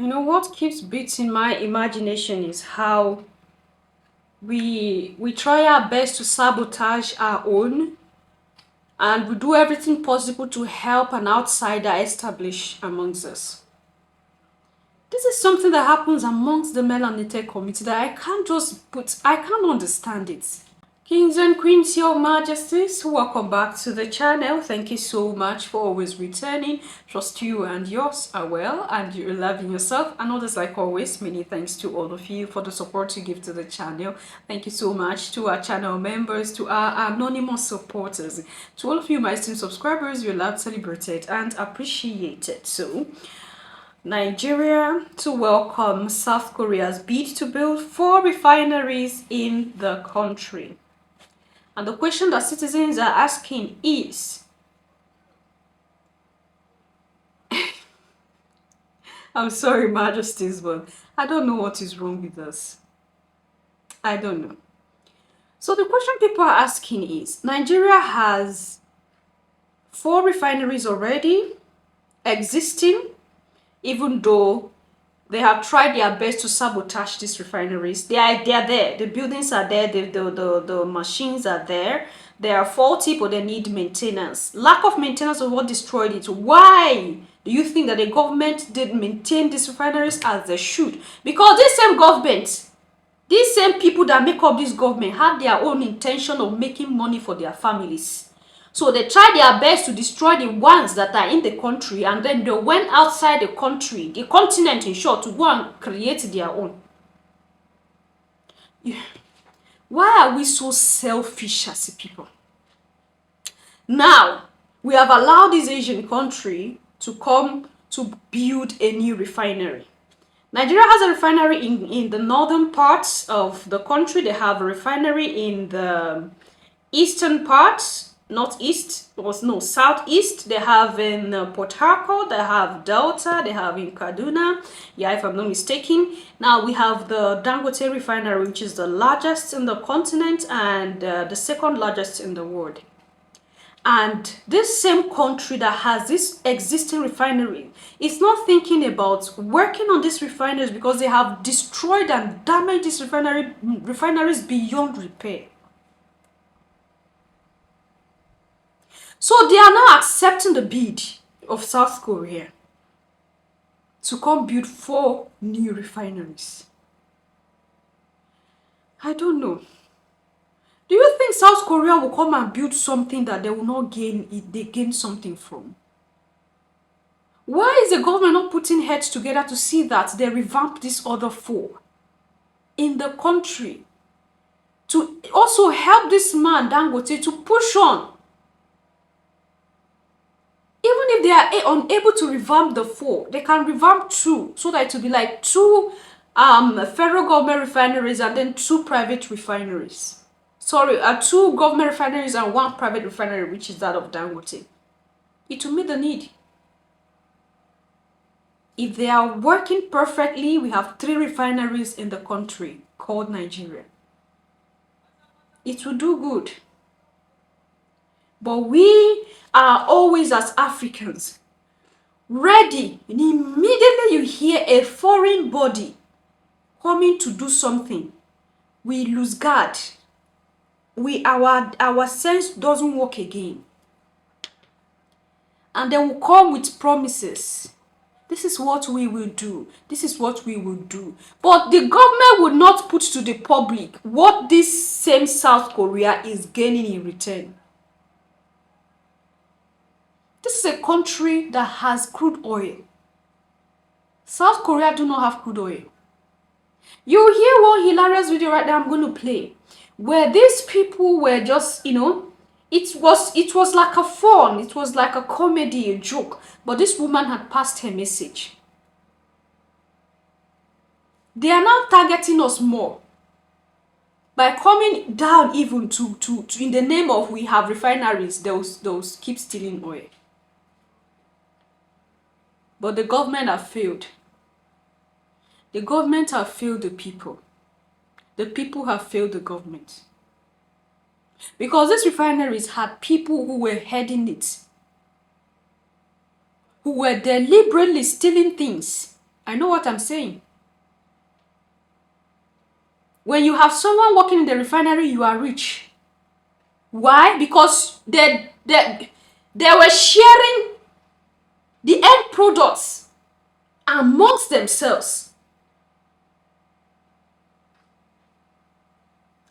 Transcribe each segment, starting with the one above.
You know what keeps beating my imagination is how we try our best to sabotage our own, and we do everything possible to help an outsider establish amongst us. This is something that happens amongst the melanated community that I can't understand it. Kings and queens, your majesties, welcome back to the channel. Thank you so much for always returning. Trust you and yours are well and you're loving yourself. And others, like always, many thanks to all of you for the support you give to the channel. Thank you so much to our channel members, to our anonymous supporters, to all of you, my esteemed subscribers. You're loved, celebrated, and appreciated. So, Nigeria to welcome South Korea's bid to build 4 refineries in the country. And the question that citizens are asking is, I'm sorry, majesties, but I don't know what is wrong with us. I don't know. So the question people are asking is, Nigeria has 4 refineries already existing, even though they have tried their best to sabotage these refineries. They are there. The buildings are there. The machines are there. They are faulty, but they need maintenance. Lack of maintenance is what destroyed it. Why do you think that the government did maintain these refineries as they should? Because this same government, these same people that make up this government had their own intention of making money for their families. So they tried their best to destroy the ones that are in the country, and then they went outside the country, the continent in short, to go and create their own. Why are we so selfish as a people? Now, we have allowed this Asian country to come to build a new refinery. Nigeria has a refinery in the northern parts of the country. They have a refinery in the eastern parts, southeast. They have in Port Harcourt, they have Delta, they have in Kaduna, yeah, if I'm not mistaken. Now we have the Dangote Refinery, which is the largest in the continent and the second largest in the world. And this same country that has this existing refinery is not thinking about working on these refineries because they have destroyed and damaged these refineries beyond repair. So they are now accepting the bid of South Korea to come build 4 new refineries. I don't know. Do you think South Korea will come and build something that they will not gain if they gain something from? Why is the government not putting heads together to see that they revamp these other 4 in the country to also help this man Dangote to push on? Even if they are unable to revamp the 4, they can revamp 2 so that it will be like 2 federal government refineries and then 2 private refineries. Sorry, 2 government refineries and 1 private refinery, which is that of Dangote. It will meet the need. If they are working perfectly, we have 3 refineries in the country called Nigeria. It will do good. But we are always, as Africans, ready. And immediately you hear a foreign body coming to do something, we lose guard. Our sense doesn't work again. And they will come with promises. This is what we will do. This is what we will do. But the government will not put to the public what this same South Korea is gaining in return. This is a country that has crude oil. South Korea do not have crude oil. You will hear one hilarious video right now I'm going to play, where these people were just, it was like a fun, it was like a comedy, a joke, but this woman had passed her message. They are now targeting us more by coming down even to in the name of we have refineries, those keep stealing oil. But the government have failed. The government have failed the people. The people have failed the government. Because these refineries had people who were heading it, who were deliberately stealing things I know what I'm saying. When you have someone working in the refinery, you are rich. Why? Because they were sharing the end products amongst themselves.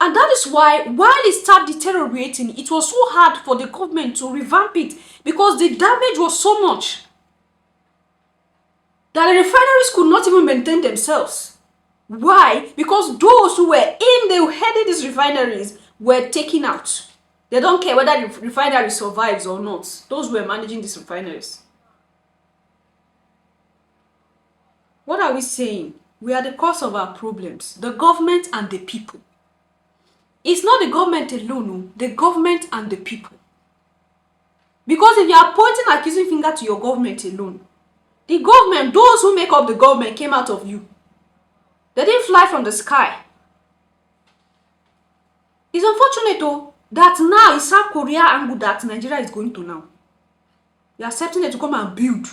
And that is why, while it started deteriorating, it was so hard for the government to revamp it because the damage was so much that the refineries could not even maintain themselves. Why? Because those who were heading these refineries were taken out. They don't care whether the refinery survives or not. Those who were managing these refineries. What are we saying? We are the cause of our problems. The government and the people. It's not the government alone, the government and the people. Because if you are pointing accusing finger to your government alone, the government, those who make up the government came out of you. They didn't fly from the sky. It's unfortunate though that now it's South Korea angle that Nigeria is going to now. You're accepting it to come and build.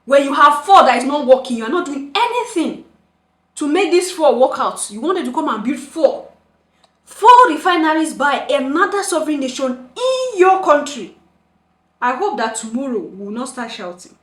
When you have four that is not working, you're not doing anything to make these four work out. You wanted to come and build four. Four refineries by another sovereign nation in your country. I hope that tomorrow we will not start shouting.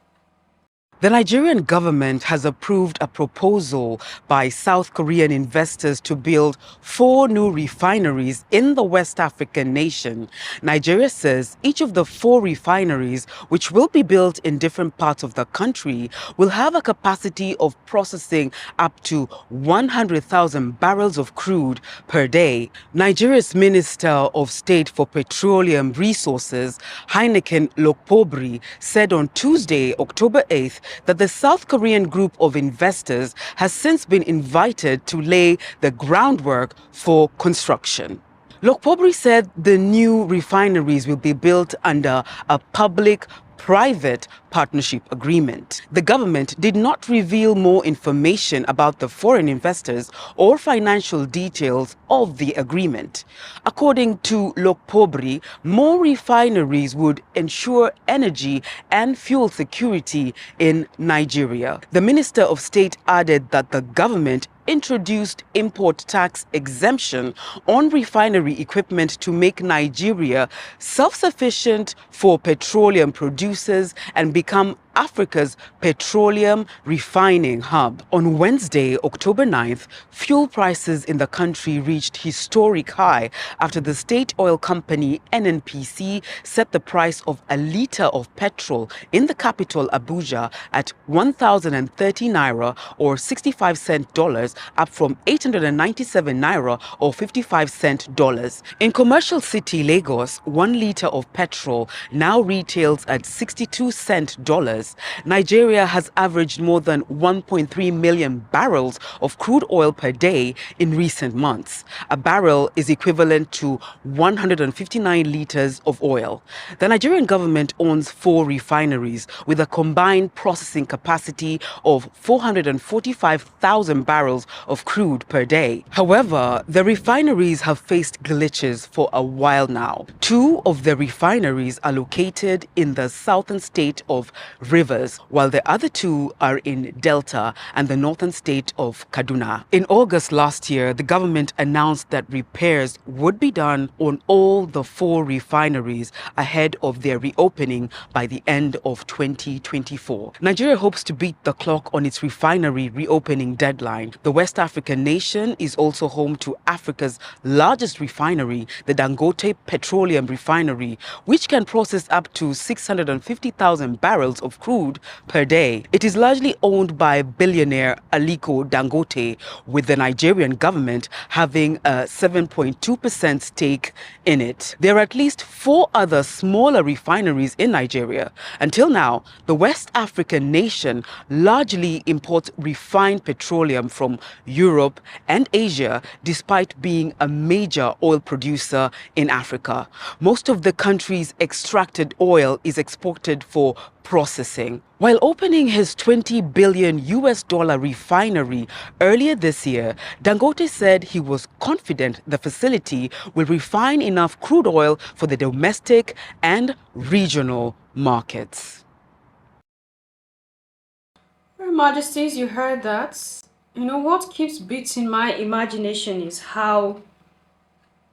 The Nigerian government has approved a proposal by South Korean investors to build 4 new refineries in the West African nation. Nigeria says each of the 4 refineries, which will be built in different parts of the country, will have a capacity of processing up to 100,000 barrels of crude per day. Nigeria's Minister of State for Petroleum Resources, Heineken Lokpobri, said on Tuesday, October 8th, that the South Korean group of investors has since been invited to lay the groundwork for construction. Lokpobri said the new refineries will be built under a public-private partnership agreement. The government did not reveal more information about the foreign investors or financial details of the agreement. According to Lokpobri, more refineries would ensure energy and fuel security in Nigeria. The Minister of State added that the government introduced import tax exemption on refinery equipment to make Nigeria self-sufficient for petroleum producers and become Africa's petroleum refining hub. On Wednesday, October 9th, fuel prices in the country reached historic high after the state oil company NNPC set the price of a litre of petrol in the capital Abuja at 1,030 naira or 65 cent dollars, up from 897 naira or 55 cent dollars. In commercial city Lagos, 1 litre of petrol now retails at 62 cent dollars. Nigeria has averaged more than 1.3 million barrels of crude oil per day in recent months. A barrel is equivalent to 159 litres of oil. The Nigerian government owns 4 refineries with a combined processing capacity of 445,000 barrels of crude per day. However, the refineries have faced glitches for a while now. 2 of the refineries are located in the southern state of Rivers, while the other 2 are in Delta and the northern state of Kaduna. In August last year, the government announced that repairs would be done on all the 4 refineries ahead of their reopening by the end of 2024. Nigeria hopes to beat the clock on its refinery reopening deadline. The West African nation is also home to Africa's largest refinery, the Dangote Petroleum Refinery, which can process up to 650,000 barrels of crude per day. It is largely owned by billionaire Aliko Dangote, with the Nigerian government having a 7.2% stake in it. There are at least 4 other smaller refineries in Nigeria. Until now, the West African nation largely imports refined petroleum from Europe and Asia, despite being a major oil producer in Africa. Most of the country's extracted oil is exported for processing. While opening his $20 billion refinery earlier this year, Dangote said he was confident the facility will refine enough crude oil for the domestic and regional markets. Very Majesties, you heard that. You know what keeps beating my imagination is how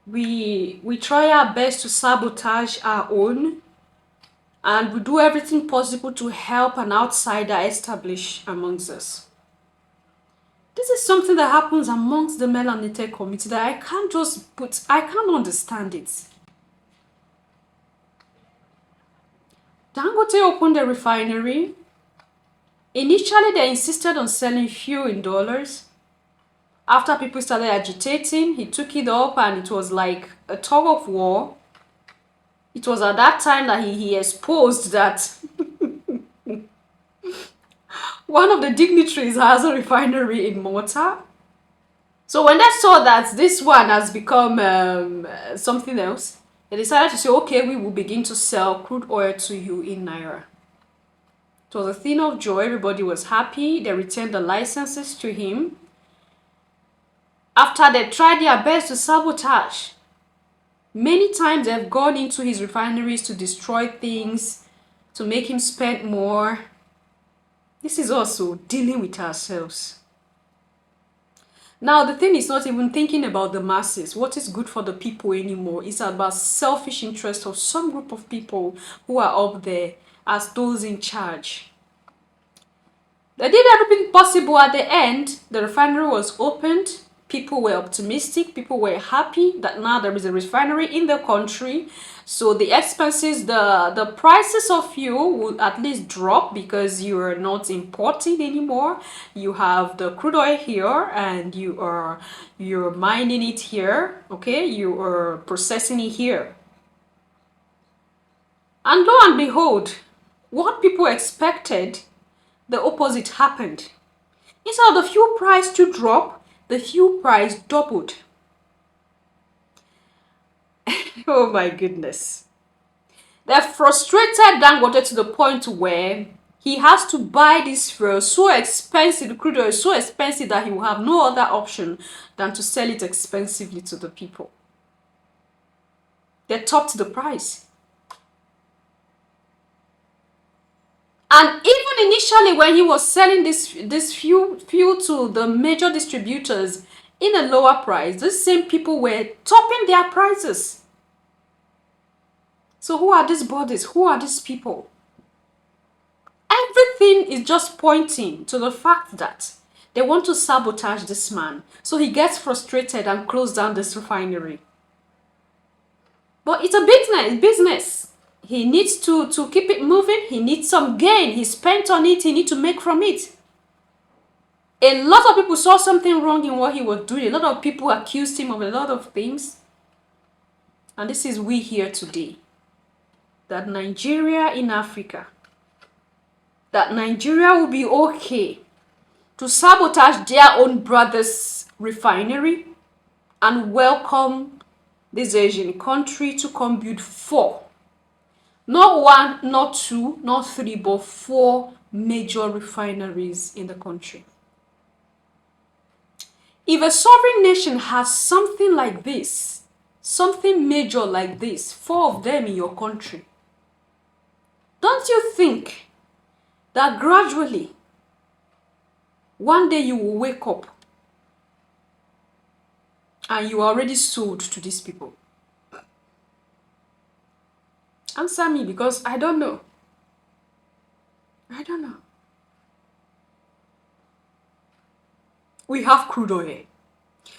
we try our best to sabotage our own, and we do everything possible to help an outsider establish amongst us. This is something that happens amongst the melanated community that I can't understand it. Dangote opened a refinery. Initially, they insisted on selling fuel in dollars. After people started agitating, he took it up and it was like a tug of war. It was at that time that he exposed that one of the dignitaries has a refinery in Malta. So when they saw that this one has become something else, they decided to say, okay, we will begin to sell crude oil to you in Naira. It was a thing of joy. Everybody was happy. They returned the licenses to him. After they tried their best to sabotage, many times they've gone into his refineries to destroy things, to make him spend more. This is also dealing with ourselves. Now, the thing is not even thinking about the masses, what is good for the people anymore. It's about selfish interest of some group of people who are up there as those in charge. They did everything possible. At the end, the refinery was opened. People were optimistic. People were happy that now there is a refinery in the country. So the expenses, the prices of fuel will at least drop because you are not importing anymore. You have the crude oil here and you're mining it here. Okay, you are processing it here. And lo and behold, what people expected, the opposite happened. Instead of the fuel price to drop, the fuel price doubled. Oh my goodness. They frustrated Dangote to the point where he has to buy this fuel so expensive, the crude oil is so expensive that he will have no other option than to sell it expensively to the people. They topped the price. And even initially when he was selling this fuel to the major distributors in a lower price, these same people were topping their prices. So who are these bodies? Who are these people? Everything is just pointing to the fact that they want to sabotage this man. So he gets frustrated and closes down this refinery. But it's a business. He needs to keep it moving. He needs some gain. He spent on it. He needs to make from it. A lot of people saw something wrong in what he was doing. A lot of people accused him of a lot of things. And this is we here today. That Nigeria in Africa, that Nigeria will be okay to sabotage their own brother's refinery and welcome this Asian country to come build 4. Not 1, not 2, not 3, but 4 major refineries in the country. If a sovereign nation has something like this, something major like this, 4 of them in your country, don't you think that gradually, one day you will wake up and you are already sold to these people? Answer me, because I don't know. I don't know. We have crude oil.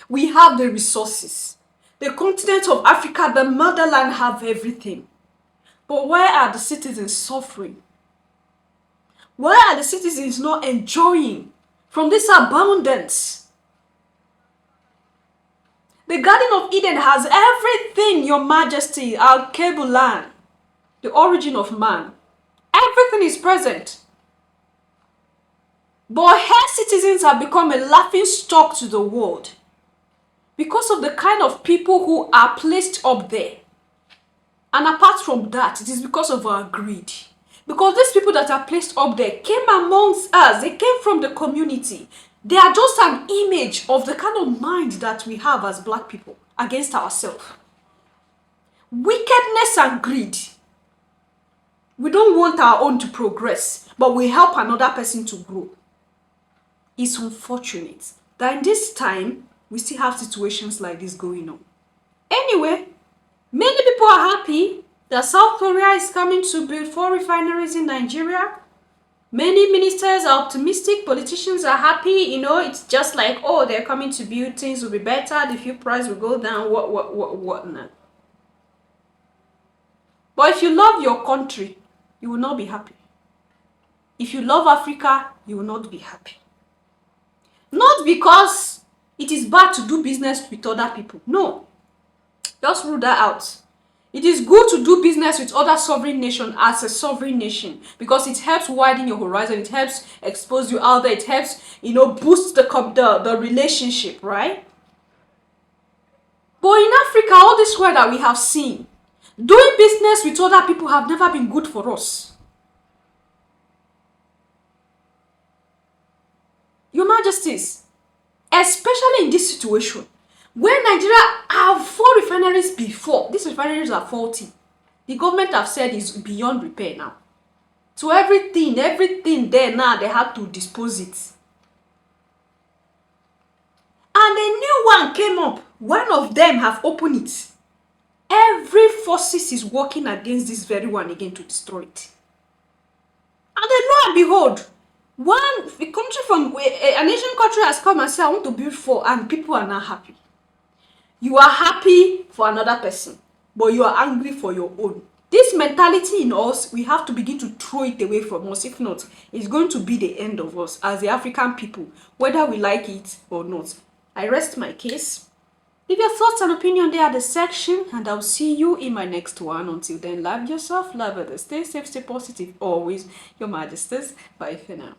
We have the resources. The continent of Africa, the motherland, have everything. But why are the citizens suffering? Why are the citizens not enjoying from this abundance? The Garden of Eden has everything, Your Majesty, our cable land, the origin of man. Everything is present. But her citizens have become a laughing stock to the world because of the kind of people who are placed up there. And apart from that, it is because of our greed. Because these people that are placed up there came amongst us. They came from the community. They are just an image of the kind of mind that we have as black people against ourselves. Wickedness and greed. We don't want our own to progress, but we help another person to grow. it's unfortunate that in this time, we still have situations like this going on. Anyway, many people are happy that South Korea is coming to build 4 refineries in Nigeria. Many ministers are optimistic, politicians are happy, it's just like, oh, they're coming to build, things will be better, the fuel price will go down, whatnot. But if you love your country, you will not be happy. If you love Africa, you will not be happy. Not because it is bad to do business with other people. No. Just rule that out. It is good to do business with other sovereign nations as a sovereign nation because it helps widen your horizon, it helps expose you out there, it helps, boost the relationship, right? But in Africa, all this world that we have seen, doing business with other people have never been good for us. Your Majesties, especially in this situation, when Nigeria have 4 refineries before, these refineries are faulty. The government have said it's beyond repair now. So everything there now, they have to dispose it. And a new one came up. One of them have opened it. Every forces is working against this very one again to destroy it. And then lo and behold, a country from an Asian country has come and said, I want to build 4, and people are not happy. You are happy for another person, but you are angry for your own. This mentality in us, we have to begin to throw it away from us. If not, it's going to be the end of us as the African people, whether we like it or not. I rest my case. Leave your thoughts and opinion there at the section, and I'll see you in my next one. Until then, love yourself, love others, stay safe, stay positive, always. Your Majesties. Bye for now.